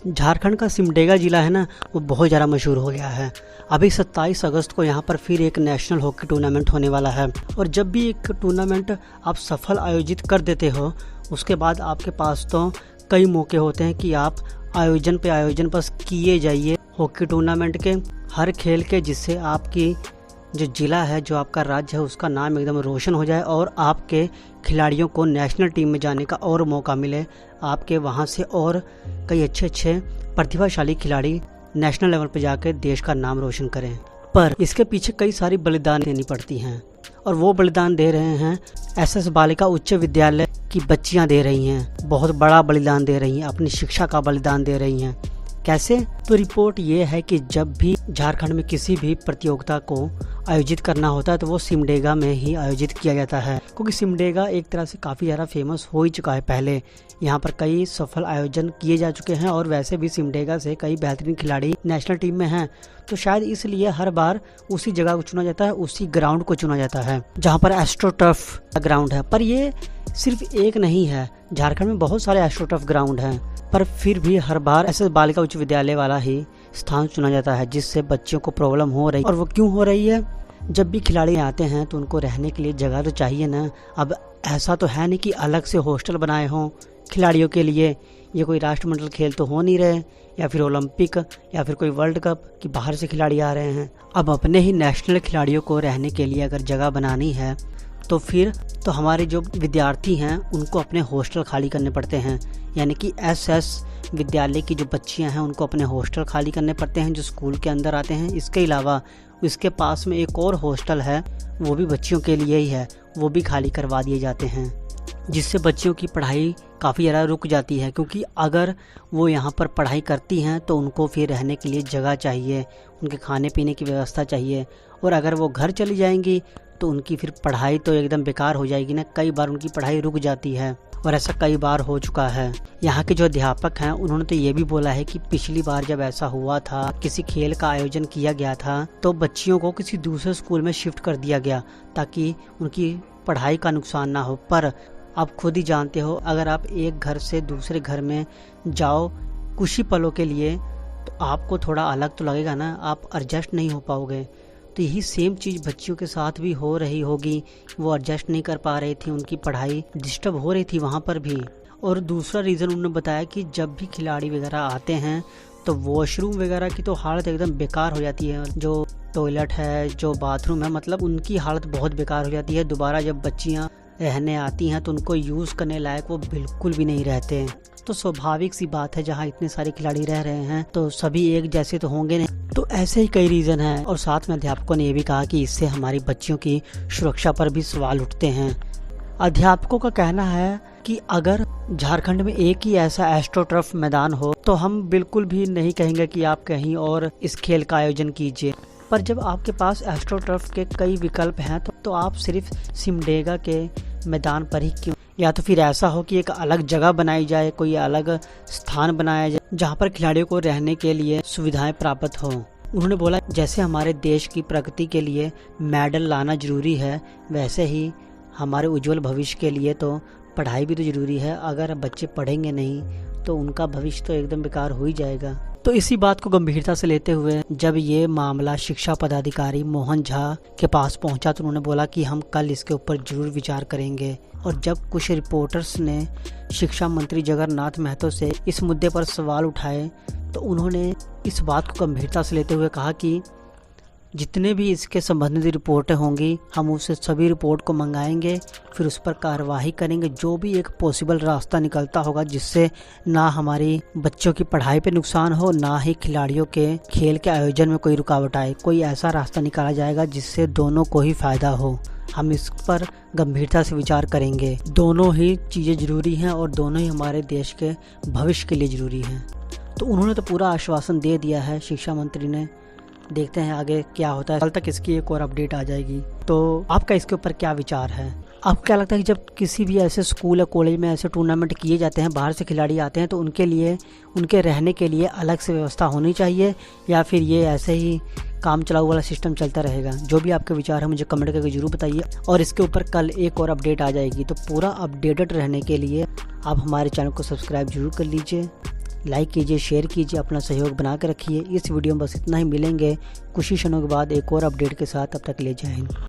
झारखंड का सिमडेगा जिला है ना, वो बहुत ज़्यादा मशहूर हो गया है। अभी 27 अगस्त को यहाँ पर फिर एक नेशनल हॉकी टूर्नामेंट होने वाला है। और जब भी एक टूर्नामेंट आप सफल आयोजित कर देते हो, उसके बाद आपके पास तो कई मौके होते हैं कि आप आयोजन पे आयोजन बस किए जाइए हॉकी टूर्नामेंट के, हर खेल के, जिससे आपकी जो जिला है, जो आपका राज्य है, उसका नाम एकदम रोशन हो जाए और आपके खिलाड़ियों को नेशनल टीम में जाने का और मौका मिले। आपके वहां से और कई अच्छे प्रतिभाशाली खिलाड़ी नेशनल लेवल पर जाकर देश का नाम रोशन करें। पर इसके पीछे कई सारी बलिदान देनी पड़ती हैं, और वो बलिदान दे रहे हैं SS बालिका उच्च विद्यालय की बच्चियां दे रही हैं। बहुत बड़ा बलिदान दे रही हैं, अपनी शिक्षा का बलिदान दे रही हैं। कैसे? तो रिपोर्ट ये है कि जब भी झारखंड में किसी भी प्रतियोगिता को आयोजित करना होता है तो वो सिमडेगा में ही आयोजित किया जाता है, क्योंकि सिमडेगा एक तरह से काफ़ी ज़्यादा फेमस हो ही चुका है। पहले यहाँ पर कई सफल आयोजन किए जा चुके हैं और वैसे भी सिमडेगा से कई बेहतरीन खिलाड़ी नेशनल टीम में हैं। तो शायद इसलिए हर बार उसी जगह को चुना जाता है, उसी ग्राउंड को चुना जाता है जहाँ पर एस्ट्रोटर्फ ग्राउंड है। पर ये सिर्फ एक नहीं है, झारखंड में बहुत सारे एस्ट्रोटर्फ ग्राउंड हैं, पर फिर भी हर बार SS बालिका उच्च विद्यालय वाला ही स्थान चुना जाता है, जिससे बच्चों को प्रॉब्लम हो रही है। और वो क्यों हो रही है? जब भी खिलाड़ी आते हैं तो उनको रहने के लिए जगह तो चाहिए ना। अब ऐसा तो है नहीं कि अलग से हॉस्टल बनाए हों खिलाड़ियों के लिए। ये कोई राष्ट्रमंडल खेल तो हो नहीं रहे, या फिर ओलंपिक, या फिर कोई वर्ल्ड कप कि बाहर से खिलाड़ी आ रहे हैं। अब अपने ही नेशनल खिलाड़ियों को रहने के लिए अगर जगह बनानी है तो फिर तो हमारे जो विद्यार्थी हैं उनको अपने हॉस्टल खाली करने पड़ते हैं। यानी कि SS विद्यालय की जो बच्चियां हैं उनको अपने हॉस्टल खाली करने पड़ते हैं जो स्कूल के अंदर आते हैं। इसके अलावा इसके पास में एक और हॉस्टल है, वो भी बच्चियों के लिए ही है, वो भी खाली करवा दिए जाते हैं, जिससे बच्चियों की पढ़ाई काफ़ी ज़्यादा रुक जाती है। क्योंकि अगर वो यहाँ पर पढ़ाई करती हैं तो उनको फिर रहने के लिए जगह चाहिए, उनके खाने पीने की व्यवस्था चाहिए, और अगर वो घर चली जाएंगी तो उनकी फिर पढ़ाई तो एकदम बेकार हो जाएगी ना। कई बार उनकी पढ़ाई रुक जाती है और ऐसा कई बार हो चुका है। यहाँ के जो अध्यापक हैं उन्होंने तो ये भी बोला है कि पिछली बार जब ऐसा हुआ था, किसी खेल का आयोजन किया गया था, तो बच्चियों को किसी दूसरे स्कूल में शिफ्ट कर दिया गया ताकि उनकी पढ़ाई का नुकसान ना हो। पर आप खुद ही जानते हो, अगर आप एक घर से दूसरे घर में जाओ कुछ ही पलों के लिए तो आपको थोड़ा अलग तो लगेगा ना, आप एडजस्ट नहीं हो पाओगे। तो यही सेम चीज़ बच्चियों के साथ भी हो रही होगी। वो एडजस्ट नहीं कर पा रही थी, उनकी पढ़ाई डिस्टर्ब हो रही थी वहाँ पर भी। और दूसरा रीज़न उन्होंने बताया कि जब भी खिलाड़ी वगैरह आते हैं तो वॉशरूम वगैरह की तो हालत एकदम बेकार हो जाती है। जो टॉयलेट है, जो बाथरूम है, मतलब उनकी हालत बहुत बेकार हो जाती है। दोबारा जब बच्चियाँ रहने आती हैं तो उनको यूज़ करने लायक वो बिल्कुल भी नहीं रहते। तो स्वाभाविक सी बात है, जहाँ इतने सारे खिलाड़ी रह रहे हैं तो सभी एक जैसे तो होंगे नहीं। तो ऐसे ही कई रीज़न हैं। और साथ में अध्यापकों ने ये भी कहा कि इससे हमारी बच्चियों की सुरक्षा पर भी सवाल उठते हैं। अध्यापकों का कहना है कि अगर झारखंड में एक ही ऐसा एस्ट्रोटर्फ मैदान हो तो हम बिल्कुल भी नहीं कहेंगे कि आप कहीं और इस खेल का आयोजन कीजिए। पर जब आपके पास एस्ट्रोटर्फ के कई विकल्प हैं तो आप सिर्फ सिमडेगा के मैदान पर ही क्यों? या तो फिर ऐसा हो कि एक अलग जगह बनाई जाए, कोई अलग स्थान बनाया जाए जहाँ पर खिलाड़ियों को रहने के लिए सुविधाएं प्राप्त हो। उन्होंने बोला जैसे हमारे देश की प्रगति के लिए मेडल लाना जरूरी है, वैसे ही हमारे उज्जवल भविष्य के लिए तो पढ़ाई भी तो जरूरी है। अगर बच्चे पढ़ेंगे नहीं तो उनका भविष्य तो एकदम बेकार हो ही जाएगा। तो इसी बात को गंभीरता से लेते हुए जब ये मामला शिक्षा पदाधिकारी मोहन झा के पास पहुंचा तो उन्होंने बोला कि हम कल इसके ऊपर जरूर विचार करेंगे। और जब कुछ रिपोर्टर्स ने शिक्षा मंत्री जगन्नाथ महतो से इस मुद्दे पर सवाल उठाए तो उन्होंने इस बात को गंभीरता से लेते हुए कहा कि जितने भी इसके संबंधित रिपोर्टें होंगी हम उससे सभी रिपोर्ट को मंगाएंगे, फिर उस पर कार्रवाई करेंगे। जो भी एक पॉसिबल रास्ता निकलता होगा जिससे ना हमारी बच्चों की पढ़ाई पे नुकसान हो, ना ही खिलाड़ियों के खेल के आयोजन में कोई रुकावट आए, कोई ऐसा रास्ता निकाला जाएगा जिससे दोनों को ही फायदा हो। हम इस पर गंभीरता से विचार करेंगे। दोनों ही चीज़ें जरूरी हैं और दोनों ही हमारे देश के भविष्य के लिए जरूरी हैं। तो उन्होंने तो पूरा आश्वासन दे दिया है शिक्षा मंत्री ने। देखते हैं आगे क्या होता है। कल तक इसकी एक और अपडेट आ जाएगी। तो आपका इसके ऊपर क्या विचार है? आपको क्या लगता है कि जब किसी भी ऐसे स्कूल या कॉलेज में ऐसे टूर्नामेंट किए जाते हैं, बाहर से खिलाड़ी आते हैं, तो उनके लिए उनके रहने के लिए अलग से व्यवस्था होनी चाहिए, या फिर ये ऐसे ही काम चलाऊ वाला सिस्टम चलता रहेगा? जो भी आपके विचार है मुझे कमेंट करके जरूर बताइए। और इसके ऊपर कल एक और अपडेट आ जाएगी। तो पूरा अपडेटेड रहने के लिए आप हमारे चैनल को सब्सक्राइब जरूर कर लीजिए। लाइक कीजिए, शेयर कीजिए, अपना सहयोग बना के रखिए। इस वीडियो में बस इतना ही, मिलेंगे कुछ ही क्षणों के बाद एक और अपडेट के साथ। तब तक ले जय हिंद।